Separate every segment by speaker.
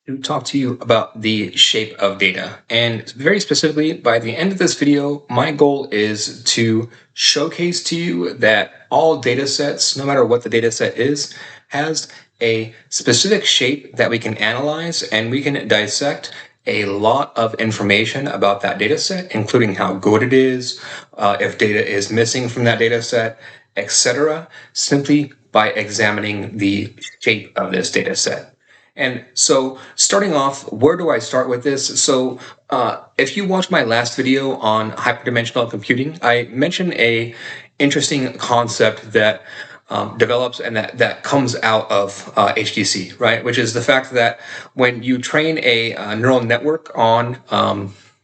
Speaker 1: to talk to you about the shape of data. And very specifically, by the end of this video, my goal is to showcase to you that all data sets, no matter what the data set is, has a specific shape that we can analyze, and we can dissect a lot of information about that data set, including how good it is, if data is missing from that data set, etc., simply by examining the shape of this data set. And so starting off, where do I start with this? So if you watched my last video on hyperdimensional computing, I mentioned a interesting concept that develops and that comes out of HDC, right? Which is the fact that when you train a neural network on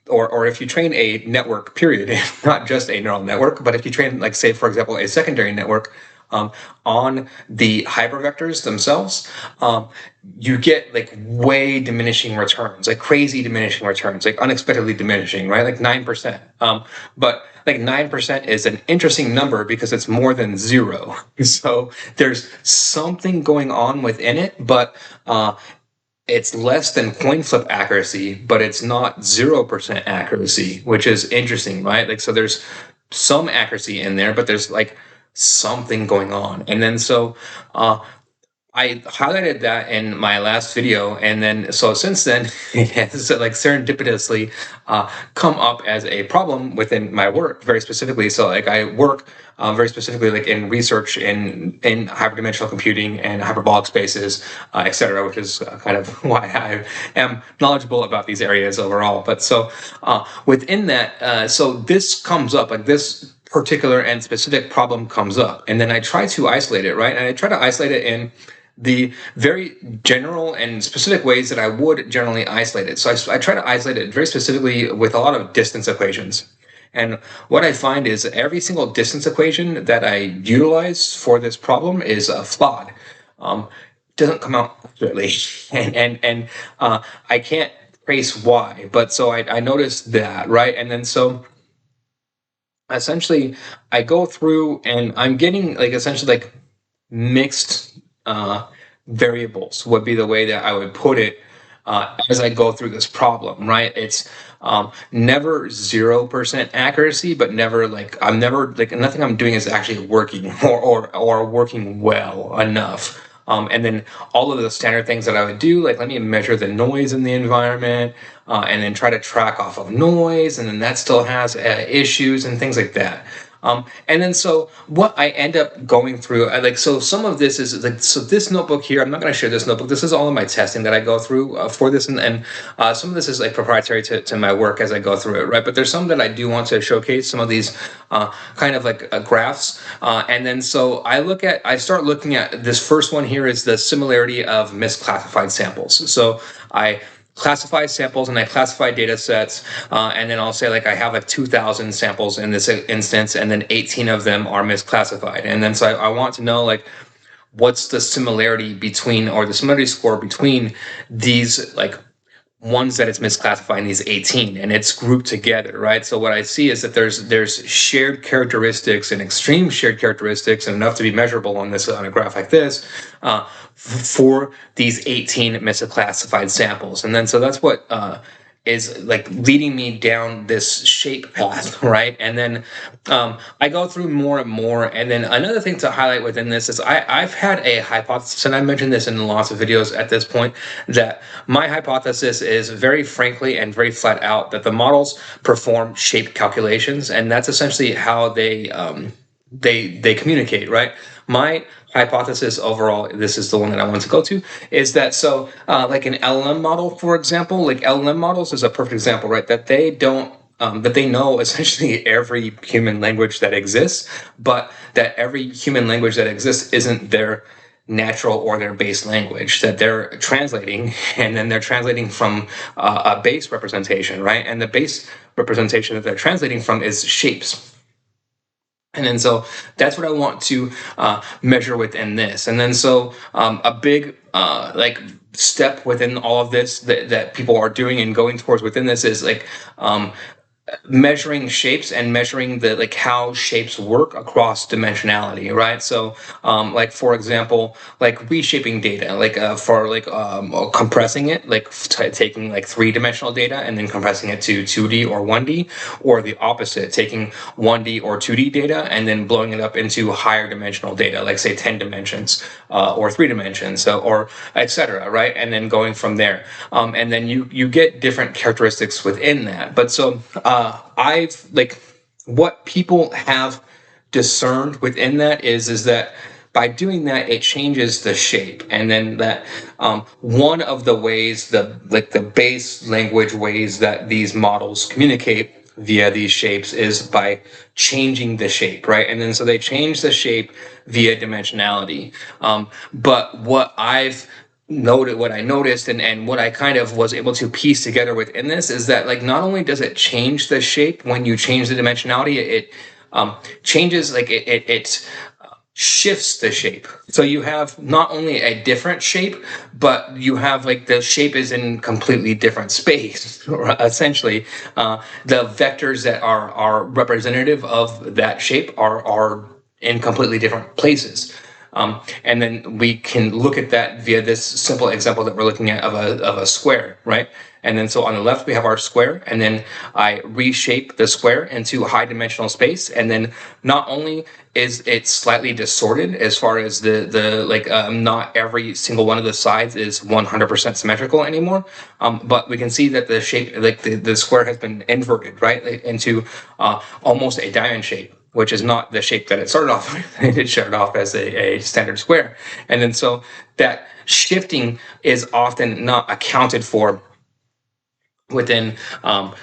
Speaker 1: or if you train a network, period, not just a neural network, but if you train, like, say, for example, a secondary network on the hypervectors themselves, you get like way diminishing returns, like crazy diminishing returns, like unexpectedly diminishing, right? Like 9%. But like 9% is an interesting number because it's more than zero. So there's something going on within it, but it's less than coin flip accuracy, but it's not 0% accuracy, which is interesting, right? Like, so there's some accuracy in there, but there's like something going on. And then so I highlighted that in my last video, and then so since then it has like serendipitously come up as a problem within my work very specifically. So like I work very specifically like in research in hyperdimensional computing and hyperbolic spaces, etc., which is kind of why I am knowledgeable about these areas overall. But so within that, so this comes up, like this particular and specific problem comes up, and then I try to isolate it, right? And I try to isolate it in the very general and specific ways that I would generally isolate it. So I try to isolate it very specifically with a lot of distance equations. And what I find is that every single distance equation that I utilize for this problem is flawed. Doesn't come out accurately, and I can't trace why. But so I noticed that, right? And then so essentially I go through and I'm getting like essentially like mixed variables would be the way that I would put it as I go through this problem, right? It's never 0% accuracy, but never like I'm never like nothing I'm doing is actually working or working well enough. And then all of the standard things that I would do, like let me measure the noise in the environment, and then try to track off of noise, and then that still has issues and things like that. And then so what I end up going through, so some of this is like, so this notebook here, I'm not going to share this notebook. This is all of my testing that I go through for this. And some of this is like proprietary to my work as I go through it, right? But there's some that I do want to showcase, some of these kind of like graphs. And then so I start looking at this first one here is the similarity of misclassified samples. So I classify samples and I classify data sets, and then I'll say like I have like 2,000 samples in this instance, and then 18 of them are misclassified. And then so I want to know like what's the similarity between, or the similarity score between these like ones that it's misclassifying, these 18, and it's grouped together, right? So what I see is that there's shared characteristics and extreme shared characteristics, and enough to be measurable on a graph like this, for these 18 misclassified samples. And then so that's what is like leading me down this shape path, right? And then I go through more and more. And then another thing to highlight within this is I've had a hypothesis, and I mentioned this in lots of videos at this point, that my hypothesis is very frankly and very flat out that the models perform shape calculations, and that's essentially how they communicate, right? My hypothesis overall, this is the one that I want to go to, is that so like an LLM model, for example, like LLM models is a perfect example, right? That they don't that they know essentially every human language that exists, but that every human language that exists isn't their natural or their base language, that they're translating, and then they're translating from a base representation, right? And the base representation that they're translating from is shapes. And then so that's what I want to measure within this. And then so a big like step within all of this that people are doing and going towards within this is like measuring shapes and measuring the like how shapes work across dimensionality, right? So like for example, like reshaping data, like for like compressing it, like taking like three-dimensional data and then compressing it to 2D or 1D, or the opposite, taking 1D or 2D data and then blowing it up into higher dimensional data, like say 10 dimensions or 3 dimensions, so, or etc., right? And then going from there, and then you get different characteristics within that. But so I've like what people have discerned within that is that by doing that it changes the shape, and then that one of the ways, the base language ways that these models communicate via these shapes is by changing the shape, right? And then so they change the shape via dimensionality. But what I noticed and what I kind of was able to piece together within this is that like not only does it change the shape when you change the dimensionality, it changes like it shifts the shape. So you have not only a different shape, but you have like the shape is in completely different space. Essentially, the vectors that are representative of that shape are in completely different places. And then we can look at that via this simple example that we're looking at of a square, right? And then so on the left we have our square, and then I reshape the square into high dimensional space, and then not only is it slightly distorted as far as the like not every single one of the sides is 100% symmetrical anymore, but we can see that the shape, like the square has been inverted, right, into almost a diamond shape, which is not the shape that it started off with. It started off as a standard square. And then so that shifting is often not accounted for within an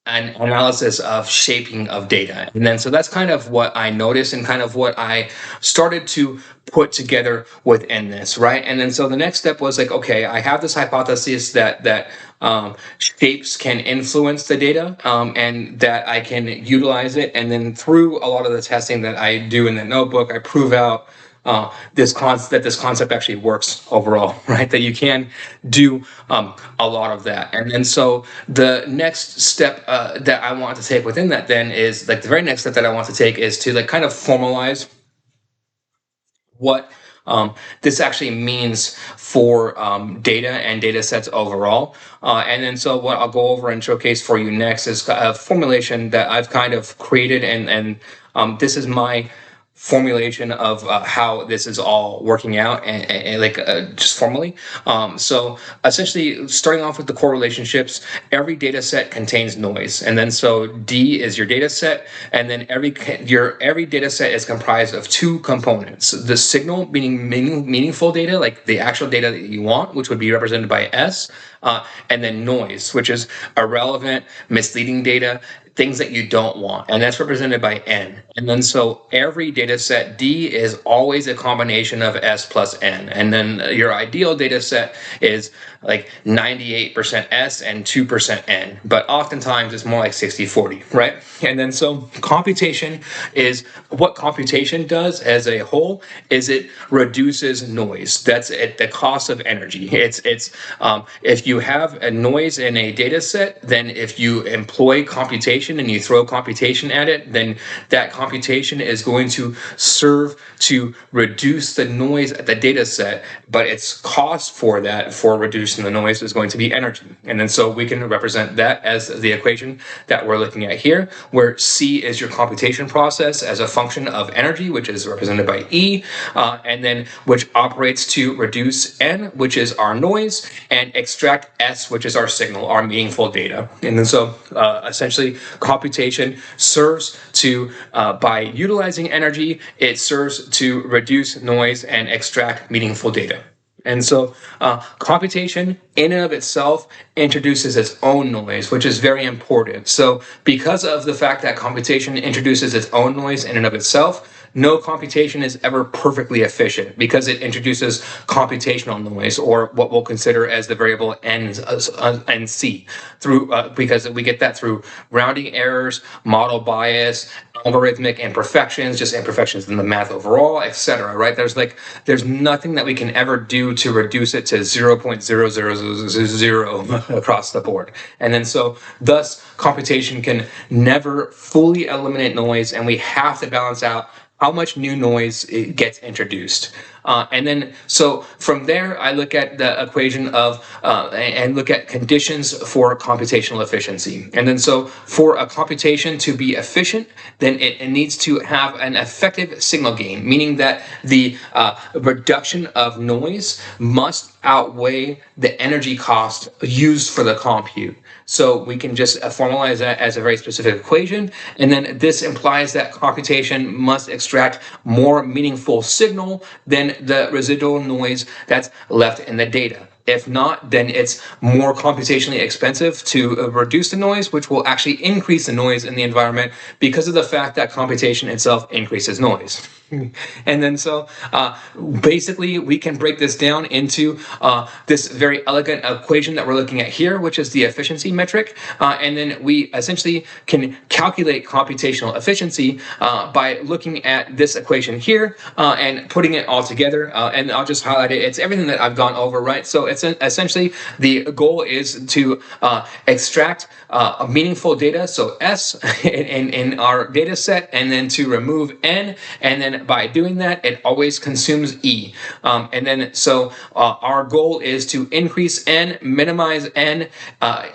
Speaker 1: analysis of shaping of data. And then so that's kind of what I noticed and kind of what I started to put together within this, right? And then so the next step was like, okay, I have this hypothesis that shapes can influence the data, and that I can utilize it. And then through a lot of the testing that I do in the notebook, I prove out this concept actually works overall, right? That you can do a lot of that. And then so the next step that I want to take within that then is like the very next step that I want to take is to like kind of formalize what this actually means for data and data sets overall. And then so what I'll go over and showcase for you next is a formulation that I've kind of created, and this is my formulation of how this is all working out, and like just formally. So essentially, starting off with the core relationships, every data set contains noise, and then so D is your data set, and then every data set is comprised of two components: the signal, meaning meaningful data, like the actual data that you want, which would be represented by S, and then noise, which is irrelevant, misleading data, things that you don't want, and that's represented by N. And then so every data set D is always a combination of S plus N, and then your ideal data set is like 98% S and 2% N, but oftentimes it's more like 60-40, right? And then so computation is what computation does as a whole is it reduces noise. That's at the cost of energy. It's if you have a noise in a data set, then if you employ computation and you throw computation at it, then that computation is going to serve to reduce the noise at the data set, but its cost for that, for reducing the noise, is going to be energy. And then so we can represent that as the equation that we're looking at here, where C is your computation process as a function of energy, which is represented by E, and then which operates to reduce N, which is our noise, and extract S, which is our signal, our meaningful data. And then so essentially computation serves to, by utilizing energy, it serves to reduce noise and extract meaningful data. And so computation in and of itself introduces its own noise, which is very important. So because of the fact that computation introduces its own noise in and of itself, no computation is ever perfectly efficient because it introduces computational noise, or what we'll consider as the variable NC, because we get that through rounding errors, model bias, algorithmic imperfections, just imperfections in the math overall, etc. Right? There's nothing that we can ever do to reduce it to 0.0000 across the board. And then so thus computation can never fully eliminate noise, and we have to balance out how much new noise gets introduced. And then, so from there, I look at the equation of, and look at conditions for computational efficiency. And then, so for a computation to be efficient, then it needs to have an effective signal gain, meaning that the reduction of noise must outweigh the energy cost used for the compute. So we can just formalize that as a very specific equation. And then this implies that computation must extract more meaningful signal than the residual noise that's left in the data. If not, then it's more computationally expensive to reduce the noise, which will actually increase the noise in the environment because of the fact that computation itself increases noise. And then so basically we can break this down into this very elegant equation that we're looking at here, which is the efficiency metric. And then we essentially can calculate computational efficiency by looking at this equation here and putting it all together. And I'll just highlight it. It's everything that I've gone over, right? So it's essentially the goal is to extract a meaningful data, so S in our data set, and then to remove N, and then by doing that, it always consumes E. And then so our goal is to increase N, minimize N,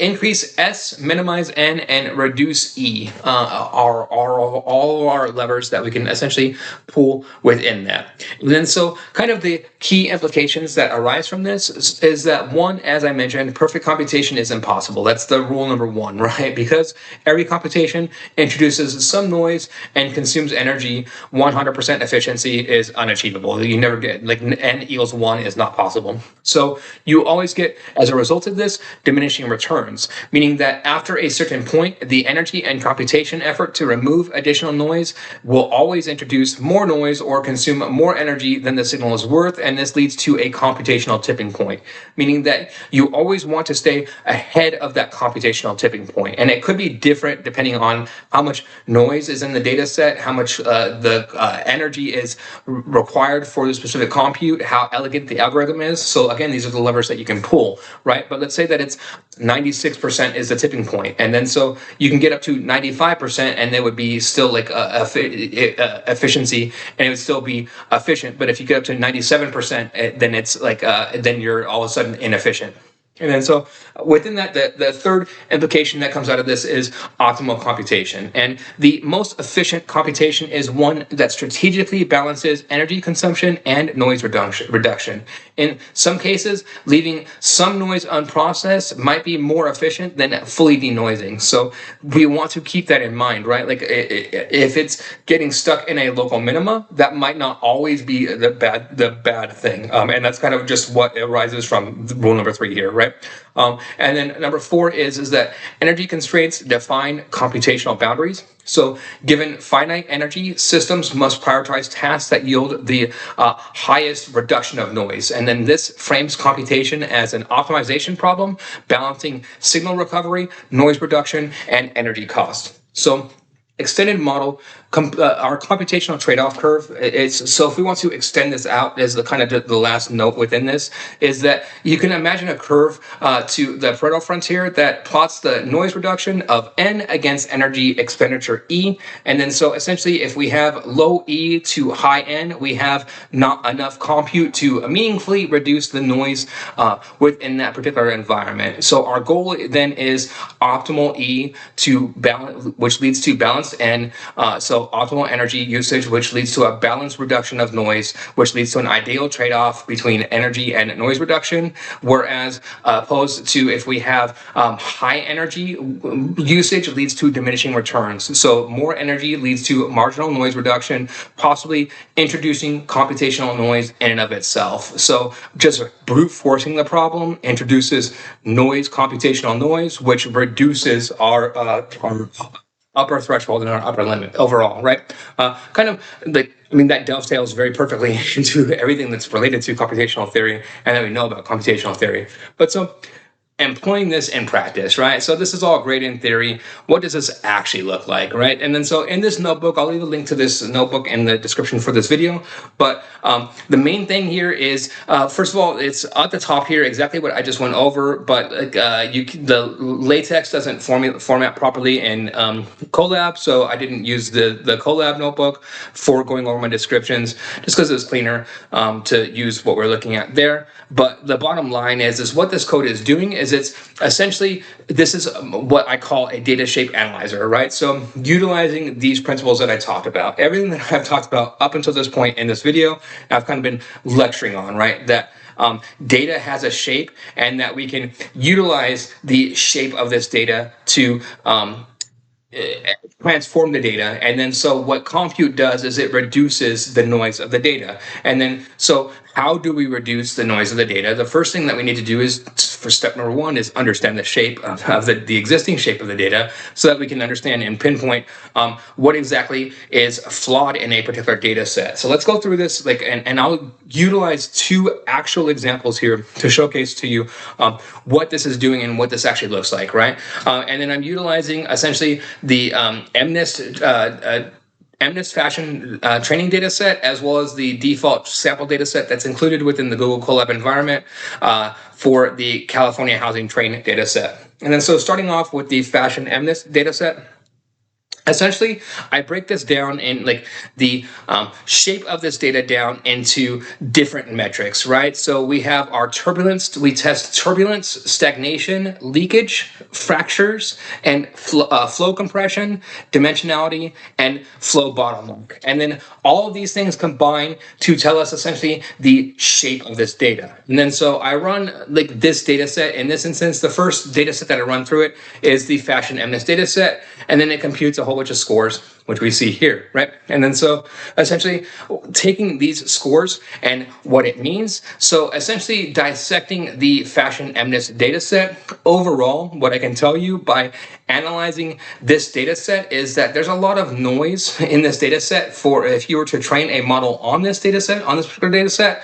Speaker 1: increase S, minimize N, and reduce E. All of our levers that we can essentially pull within that. And then so kind of the key implications that arise from this is that, one, as I mentioned, perfect computation is impossible. That's the rule number one, right? Because every computation introduces some noise and consumes energy. 100% efficiency is unachievable. You never get, like, n equals 1 is not possible. So you always get, as a result of this, diminishing returns, meaning that after a certain point, the energy and computation effort to remove additional noise will always introduce more noise or consume more energy than the signal is worth, and this leads to a computational tipping point, meaning that you always want to stay ahead of that computational tipping point. And it could be different depending on how much noise is in the data set, how much the energy is required for the specific compute, how elegant the algorithm is. So again, these are the levers that you can pull, right? But let's say that it's 96% is the tipping point, and then so you can get up to 95%, and there would be still like efficiency, and it would still be efficient. But if you get up to 97%, then it's like then you're all of a sudden inefficient. And then so within that, the third implication that comes out of this is optimal computation. And the most efficient computation is one that strategically balances energy consumption and noise reduction. In some cases, leaving some noise unprocessed might be more efficient than fully denoising. So we want to keep that in mind, right? Like if it's getting stuck in a local minima, that might not always be the bad thing. And that's kind of just what arises from rule number 3 here, right? And then number 4 is that energy constraints define computational boundaries. So given finite energy, systems must prioritize tasks that yield the highest reduction of noise. And then this frames computation as an optimization problem, balancing signal recovery, noise reduction, and energy cost. So extended model, our computational trade-off curve is, so if we want to extend this out as the kind of the last note within this, is that you can imagine a curve to the Pareto frontier that plots the noise reduction of N against energy expenditure E. And then so essentially if we have low E to high N, we have not enough compute to meaningfully reduce the noise within that particular environment. So our goal then is optimal E to balance, which leads to balanced N. So optimal energy usage, which leads to a balanced reduction of noise, which leads to an ideal trade-off between energy and noise reduction. Whereas opposed to if we have high energy usage leads to diminishing returns. So more energy leads to marginal noise reduction, possibly introducing computational noise in and of itself. So just brute forcing the problem introduces noise, computational noise, which reduces our upper threshold and our upper limit overall, right? Kind of like, I mean, that dovetails very perfectly into everything that's related to computational theory and that we know about computational theory. But so employing this in practice, right? So this is all great in theory. What does this actually look like, right? And then so in this notebook, I'll leave a link to this notebook in the description for this video. But the main thing here is, first of all, it's at the top here, exactly what I just went over, but the latex doesn't format properly in Colab, so I didn't use the Colab notebook for going over my descriptions, just because it was cleaner to use what we're looking at there. But the bottom line is what this code is doing is it's essentially, this is what I call a data shape analyzer, right? So utilizing these principles that I talked about, everything that I've talked about up until this point in this video, I've kind of been lecturing on, right? That data has a shape and that we can utilize the shape of this data to transform the data. And then so what compute does is it reduces the noise of the data. And then so how do we reduce the noise of the data? The first thing that we need to do is, for step number one, is understand the shape of the existing shape of the data, so that we can understand and pinpoint what exactly is flawed in a particular data set. So let's go through this, and I'll utilize two actual examples here to showcase to you what this is doing and what this actually looks like, right? And then I'm utilizing essentially the MNIST Fashion training data set, as well as the default sample data set that's included within the Google Colab environment for the California Housing Train data set. And then so starting off with the Fashion MNIST data set, essentially, I break this down in the shape of this data down into different metrics, right? So we have our turbulence. We test turbulence, stagnation, leakage, fractures, and flow compression, dimensionality, and flow bottleneck. And then all of these things combine to tell us essentially the shape of this data. And then so I run this data set. In this instance, the first data set that I run through it is the Fashion MNIST data set, and then it computes a whole bunch of scores, which we see here, right? And then so essentially taking these scores and what it means. So essentially dissecting the Fashion MNIST data set. Overall, what I can tell you by analyzing this data set is that there's a lot of noise in this data set for if you were to train a model on this data set, on this particular data set,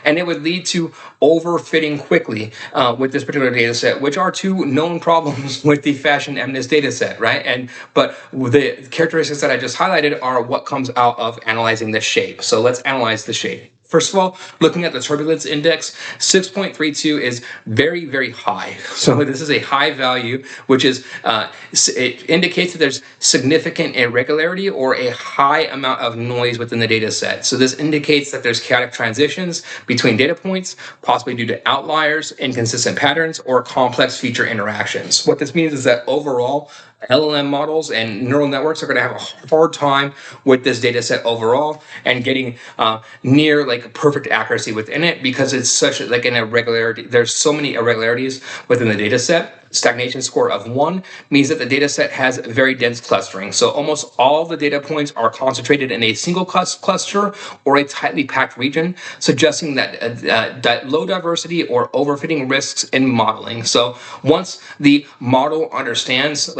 Speaker 1: and it would lead to overfitting quickly with this particular data set, which are two known problems with the Fashion MNIST data set, right? But the characteristics that I just highlighted are what comes out of analyzing the shape. So let's analyze the shape. First of all, looking at the turbulence index, 6.32 is very, very high. So this is a high value, which is, it indicates that there's significant irregularity or a high amount of noise within the data set. So this indicates that there's chaotic transitions between data points, possibly due to outliers, inconsistent patterns, or complex feature interactions. What this means is that overall, LLM models and neural networks are going to have a hard time with this data set overall and getting near perfect accuracy within it, because it's such an irregularity. There's so many irregularities within the data set. Stagnation score of 1 means that the data set has very dense clustering. So almost all the data points are concentrated in a single cluster or a tightly packed region, suggesting that low diversity or overfitting risks in modeling. So once the model understands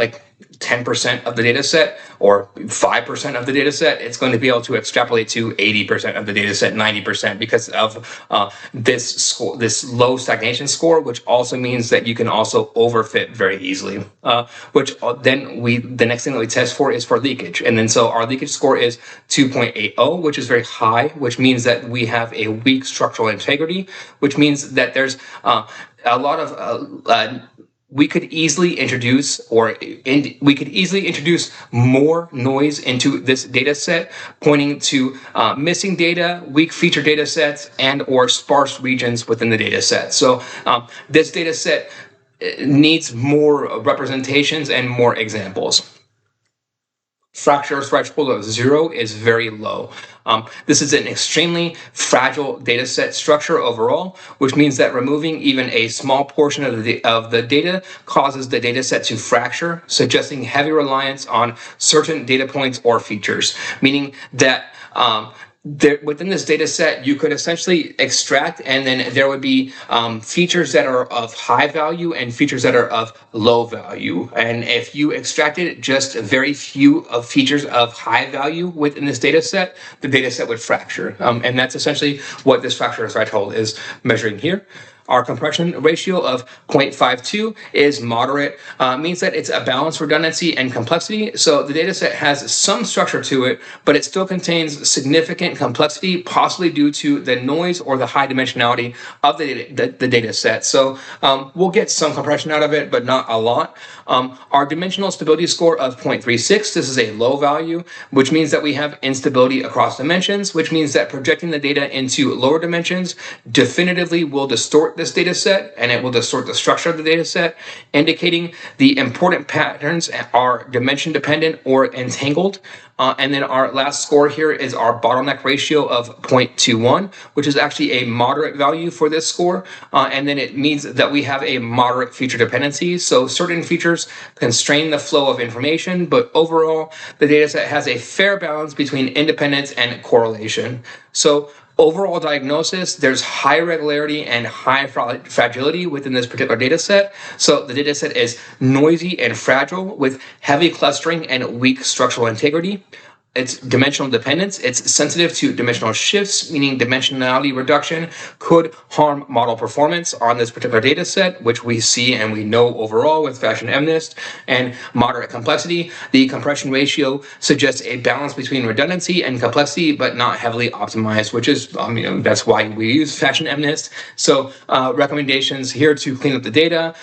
Speaker 1: 10% of the data set or 5% of the data set, it's going to be able to extrapolate to 80% of the data set, 90%, because of this low stagnation score, which also means that you can also overfit very easily. The next thing that we test for is for leakage. And then so our leakage score is 2.80, which is very high, which means that we have a weak structural integrity, which means that there's a lot of we could easily introduce more noise into this data set, pointing to missing data, weak feature data sets, and or sparse regions within the data set. So this data set needs more representations and more examples. Fracture threshold of 0 is very low. This is an extremely fragile data set structure overall, which means that removing even a small portion of the data causes the data set to fracture, suggesting heavy reliance on certain data points or features, meaning that within this data set, you could essentially extract, and then there would be features that are of high value and features that are of low value. And if you extracted just very few of features of high value within this data set, the data set would fracture. And that's essentially what this fracture threshold is measuring here. Our compression ratio of 0.52 is moderate, means that it's a balanced redundancy and complexity. So the data set has some structure to it, but it still contains significant complexity, possibly due to the noise or the high dimensionality of the data set. So we'll get some compression out of it, but not a lot. Our dimensional stability score of 0.36, this is a low value, which means that we have instability across dimensions, which means that projecting the data into lower dimensions definitively will distort this data set, and it will distort the structure of the data set, indicating the important patterns are dimension dependent or entangled. And then our last score here is our bottleneck ratio of 0.21, which is actually a moderate value for this score. And then it means that we have a moderate feature dependency. So certain features constrain the flow of information, but overall, the data set has a fair balance between independence and correlation. So overall diagnosis, there's high regularity and high fragility within this particular data set. So the data set is noisy and fragile with heavy clustering and weak structural integrity. It's dimensional dependence. It's sensitive to dimensional shifts, meaning dimensionality reduction could harm model performance on this particular data set, which we see and we know overall with Fashion MNIST. And moderate complexity, the compression ratio suggests a balance between redundancy and complexity, but not heavily optimized, which is, that's why we use Fashion MNIST. So recommendations here to clean up the data.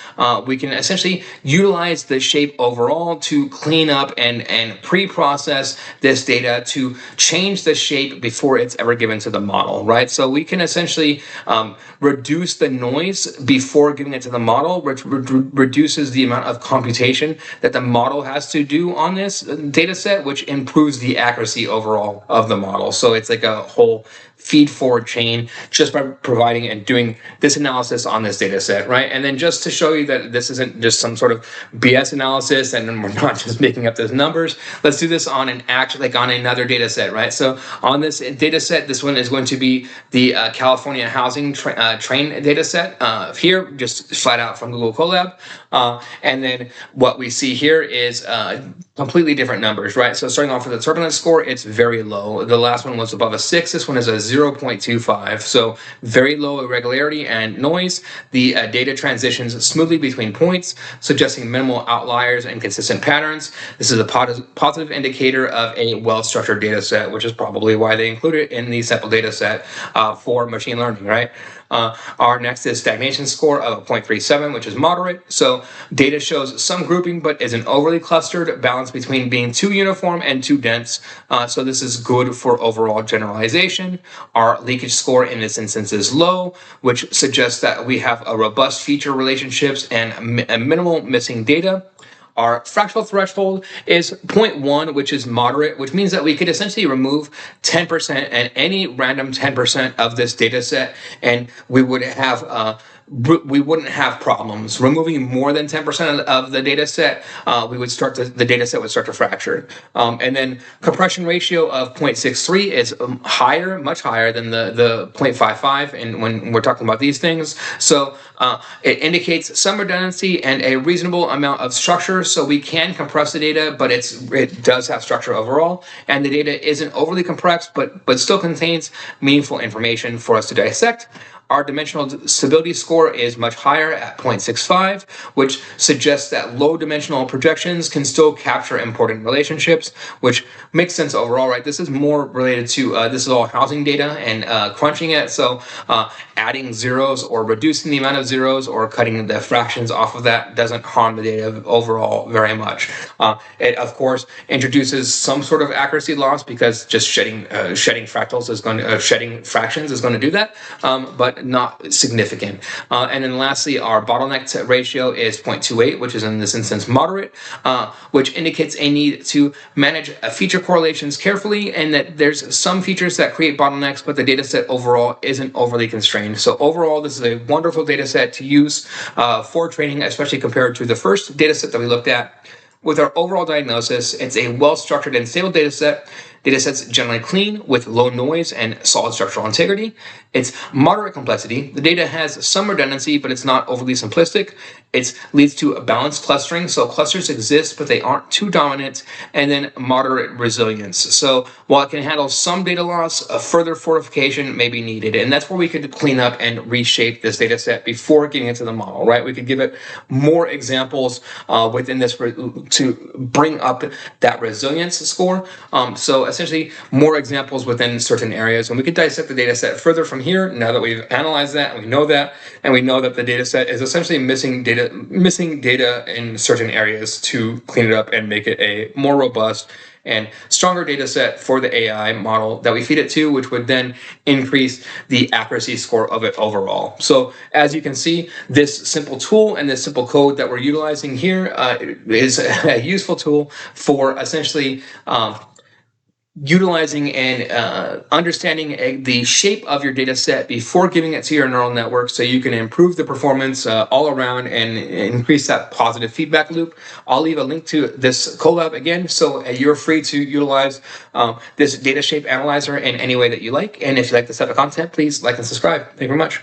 Speaker 1: We can essentially utilize the shape overall to clean up and pre-process this data to change the shape before it's ever given to the model, right? So we can essentially reduce the noise before giving it to the model, which reduces the amount of computation that the model has to do on this data set, which improves the accuracy overall of the model. So it's like a whole feed forward chain just by providing and doing this analysis on this data set, right? And then just to show you that this isn't just some sort of BS analysis and we're not just making up those numbers, let's do this on on another data set, right? So on this data set, this one is going to be the California housing train data set here, just flat out from Google Colab. And then what we see here is completely different numbers, right? So starting off with the turbulence score, it's very low. The last one was above a 6. This one is a 0.25. So very low irregularity and noise. The data transitions smoothly between points, suggesting minimal outliers and consistent patterns. This is a positive indicator of a well-structured data set, which is probably why they include it in the sample data set for machine learning, right? Our next is stagnation score of 0.37, which is moderate. So data shows some grouping, but isn't overly clustered, balance between being too uniform and too dense. So this is good for overall generalization. Our leakage score in this instance is low, which suggests that we have a robust feature relationships and a minimal missing data. Our fractal threshold is 0.1, which is moderate, which means that we could essentially remove 10% and any random 10% of this data set, and we wouldn't have problems. Removing more than 10% of the data set, the data set would start to fracture. And then compression ratio of 0.63 is higher, much higher than the 0.55, and when we're talking about these things. So it indicates some redundancy and a reasonable amount of structure, so we can compress the data, but it does have structure overall, and the data isn't overly compressed, but still contains meaningful information for us to dissect. Our dimensional stability score is much higher at 0.65, which suggests that low dimensional projections can still capture important relationships, which makes sense overall, right? This is more related to, this is all housing data and crunching it. So adding zeros or reducing the amount of zeros or cutting the fractions off of that doesn't harm the data overall very much. It, of course, introduces some sort of accuracy loss because just shedding fractals is going to, shedding fractions is going to do that. But not significant. And then lastly, our bottleneck ratio is 0.28, which is in this instance moderate, which indicates a need to manage feature correlations carefully, and that there's some features that create bottlenecks, but the data set overall isn't overly constrained. So overall, this is a wonderful data set to use for training, especially compared to the first data set that we looked at. With our overall diagnosis, it's a well-structured and stable data set Datasets generally clean with low noise and solid structural integrity. It's moderate complexity. The data has some redundancy, but it's not overly simplistic. It leads to a balanced clustering. So clusters exist, but they aren't too dominant. And then moderate resilience. So while it can handle some data loss, a further fortification may be needed. And that's where we could clean up and reshape this data set before getting into the model, right? We could give it more examples within this to bring up that resilience score. So essentially more examples within certain areas. And we could dissect the data set further from here now that we've analyzed that and we know that. And we know that the data set is essentially missing data in certain areas to clean it up and make it a more robust and stronger data set for the AI model that we feed it to, which would then increase the accuracy score of it overall. So as you can see, this simple tool and this simple code that we're utilizing here is a useful tool for essentially utilizing and understanding the shape of your data set before giving it to your neural network so you can improve the performance all around and increase that positive feedback loop. I'll leave a link to this collab again, so you're free to utilize this data shape analyzer in any way that you like. And if you like this type of content, please like and subscribe. Thank you very much.